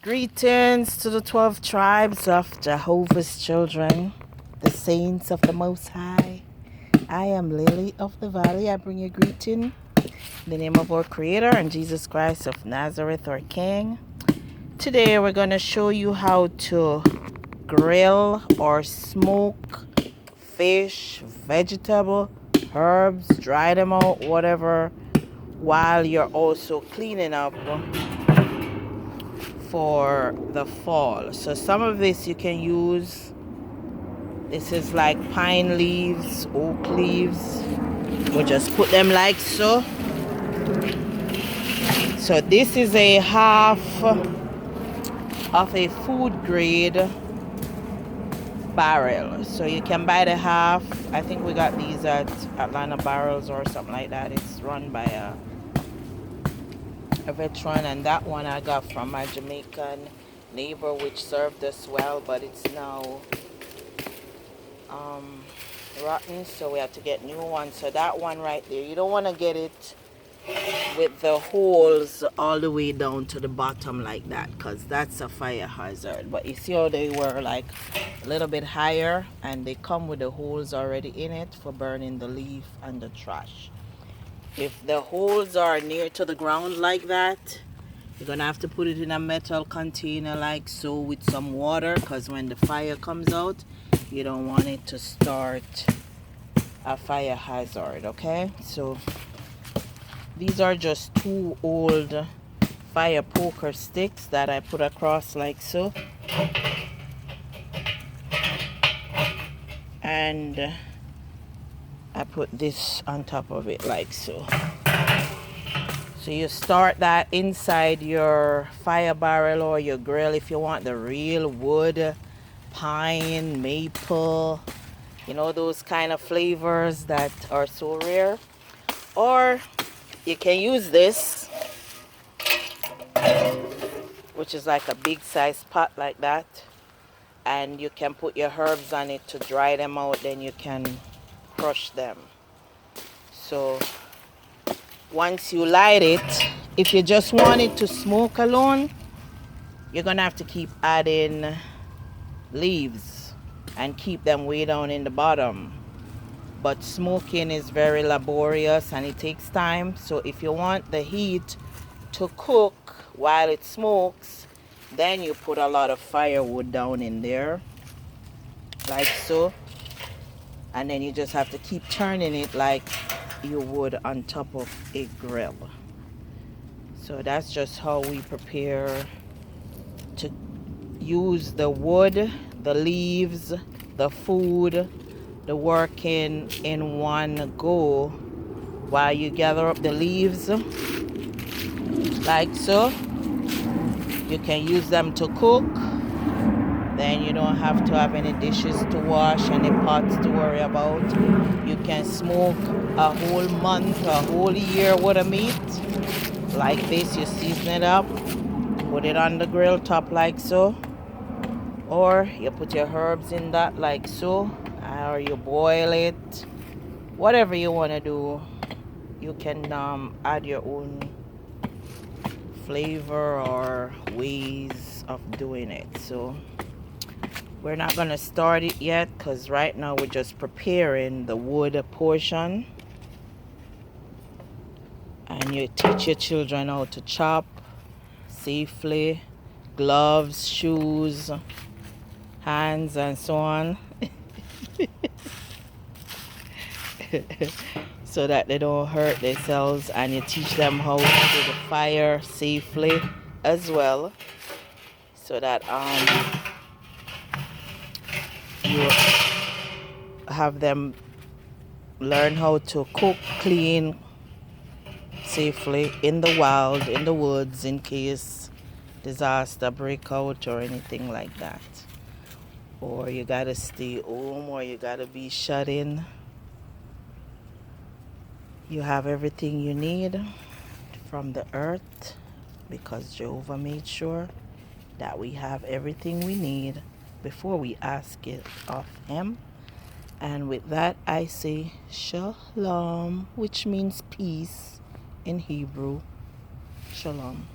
Greetings to the 12 tribes of Jehovah's children, the saints of the Most High. I am Lily of the Valley. I bring you greeting in the name of our Creator and Jesus Christ of Nazareth, our King. Today we're going to show you how to grill or smoke fish, vegetable, herbs, dry them out, whatever, while you're also cleaning up for the fall. So some of this you can use. This is like pine leaves, oak leaves. We'll just put them like so. So this is a half of a food grade barrel. So you can buy the half. I think we got these at Atlanta Barrels or something like that. It's run by a veteran, and that one I got from my Jamaican neighbor, which served us well, but it's now rotten, so we have to get new ones. So that one right there, you don't want to get it with the holes all the way down to the bottom like that, because that's a fire hazard. But you see how they were like a little bit higher, and they come with the holes already in it for burning the leaf and the trash. If the holes are near to the ground like that, you're gonna have to put it in a metal container like so with some water, because when the fire comes out, you don't want it to start a fire hazard. Okay, so these are just two old fire poker sticks that I put across like so, and I put this on top of it like so. So you start that inside your fire barrel or your grill if you want the real wood, pine, maple, you know, those kind of flavors that are so rare. Or you can use this, which is like a big size pot like that, and you can put your herbs on it to dry them out, then you can crush them. So once you light it, if you just want it to smoke alone, you're gonna have to keep adding leaves and keep them way down in the bottom. But smoking is very laborious and it takes time. So if you want the heat to cook while it smokes, then you put a lot of firewood down in there like so, and then you just have to keep turning it like you would on top of a grill. So that's just how we prepare to use the wood, the leaves, the food, the working in one go while you gather up the leaves like so. You can use them to cook, then you don't have to have any dishes to wash, any pots to worry about. You can smoke a whole month, a whole year worth of meat like this. You season it up, put it on the grill top like so, or you put your herbs in that like so, or you boil it. Whatever you want to do, you can add your own flavor or ways of doing it. So we're not gonna start it yet, because right now we're just preparing the wood portion, and you teach your children how to chop safely, gloves, shoes, hands, and so on, so that they don't hurt themselves, and you teach them how to do the fire safely as well, so that you have them learn how to cook, clean safely in the wild, in the woods, in case disaster break out or anything like that, or you gotta stay home, or you gotta be shut in. You have everything you need from the earth, because Jehovah made sure that we have everything we need before we ask it of him. And with that I say shalom, which means peace in Hebrew. Shalom.